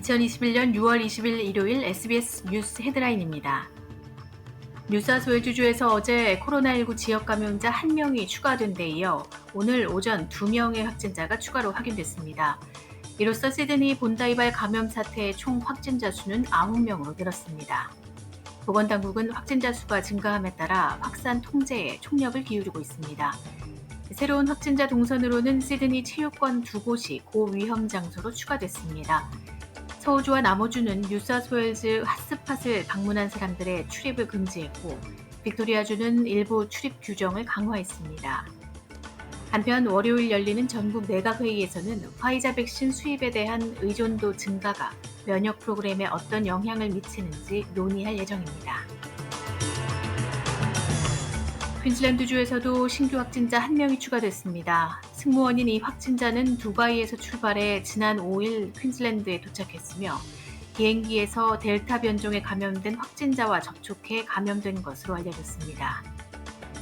2021년 6월 20일 일요일 SBS 뉴스 헤드라인입니다. 뉴사우스웨일즈주에서 어제 코로나19 지역 감염자 1명이 추가된 데 이어 오늘 오전 2명의 확진자가 추가로 확인됐습니다. 이로써 시드니 본다이발 감염 사태의 총 확진자 수는 9명으로 늘었습니다. 보건당국은 확진자 수가 증가함에 따라 확산 통제에 총력을 기울이고 있습니다. 새로운 확진자 동선으로는 시드니 체육관 2곳이 고위험 장소로 추가됐습니다. 서호주와 남호주는 뉴사우스웨일즈 핫스팟을 방문한 사람들의 출입을 금지했고 빅토리아주는 일부 출입 규정을 강화했습니다. 한편 월요일 열리는 전국 내각회의에서는 화이자 백신 수입에 대한 의존도 증가가 면역 프로그램에 어떤 영향을 미치는지 논의할 예정입니다. 퀸즐랜드주에서도 신규 확진자 1명이 추가됐습니다. 승무원인 이 확진자는 두바이에서 출발해 지난 5일 퀸즐랜드에 도착했으며 비행기에서 델타 변종에 감염된 확진자와 접촉해 감염된 것으로 알려졌습니다.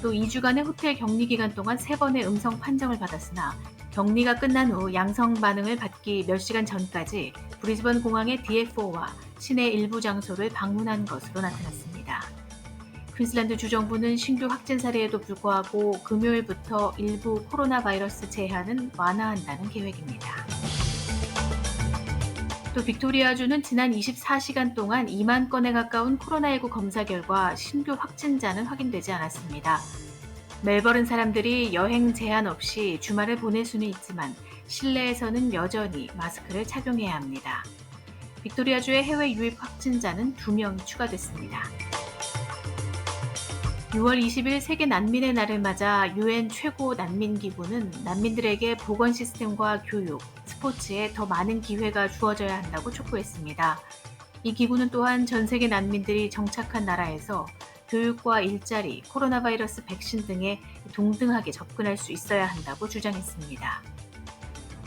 또 2주간의 호텔 격리 기간 동안 3번의 음성 판정을 받았으나 격리가 끝난 후 양성 반응을 받기 몇 시간 전까지 브리즈번 공항의 DF4와 시내 일부 장소를 방문한 것으로 나타났습니다. 퀸즐랜드 주정부는 신규 확진 사례에도 불구하고 금요일부터 일부 코로나 바이러스 제한은 완화한다는 계획입니다. 또 빅토리아주는 지난 24시간 동안 2만 건에 가까운 코로나19 검사 결과 신규 확진자는 확인되지 않았습니다. 멜버른 사람들이 여행 제한 없이 주말을 보낼 수는 있지만 실내에서는 여전히 마스크를 착용해야 합니다. 빅토리아주의 해외 유입 확진자는 2명이 추가됐습니다. 6월 20일 세계 난민의 날을 맞아 UN 최고 난민기구는 난민들에게 보건 시스템과 교육, 스포츠에 더 많은 기회가 주어져야 한다고 촉구했습니다. 이 기구는 또한 전 세계 난민들이 정착한 나라에서 교육과 일자리, 코로나 바이러스 백신 등에 동등하게 접근할 수 있어야 한다고 주장했습니다.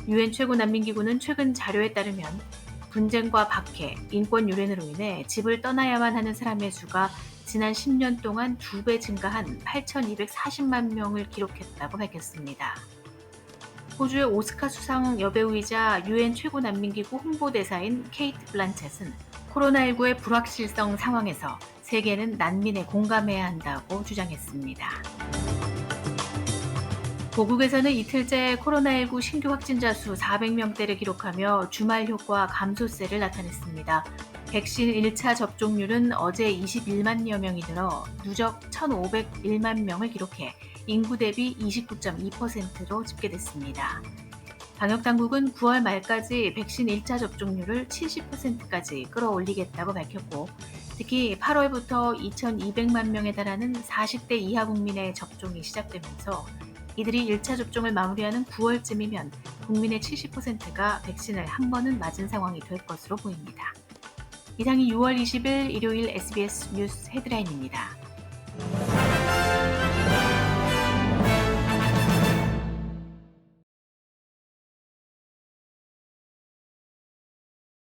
UN 최고 난민기구는 최근 자료에 따르면 분쟁과 박해, 인권 유린으로 인해 집을 떠나야만 하는 사람의 수가 지난 10년 동안 2배 증가한 8,240만 명을 기록했다고 밝혔습니다. 호주의 오스카 수상 여배우이자 UN 최고 난민기구 홍보대사인 케이트 블란쳇은 코로나19의 불확실성 상황에서 세계는 난민에 공감해야 한다고 주장했습니다. 고국에서는 이틀째 코로나19 신규 확진자 수 400명대를 기록하며 주말 효과 감소세를 나타냈습니다. 백신 1차 접종률은 어제 21만여 명이 늘어 누적 1,501만 명을 기록해 인구 대비 29.2%로 집계됐습니다. 방역당국은 9월 말까지 백신 1차 접종률을 70%까지 끌어올리겠다고 밝혔고 특히 8월부터 2,200만 명에 달하는 40대 이하 국민의 접종이 시작되면서 이들이 1차 접종을 마무리하는 9월쯤이면 국민의 70%가 백신을 한 번은 맞은 상황이 될 것으로 보입니다. 이상이 6월 20일 일요일 SBS 뉴스 헤드라인입니다.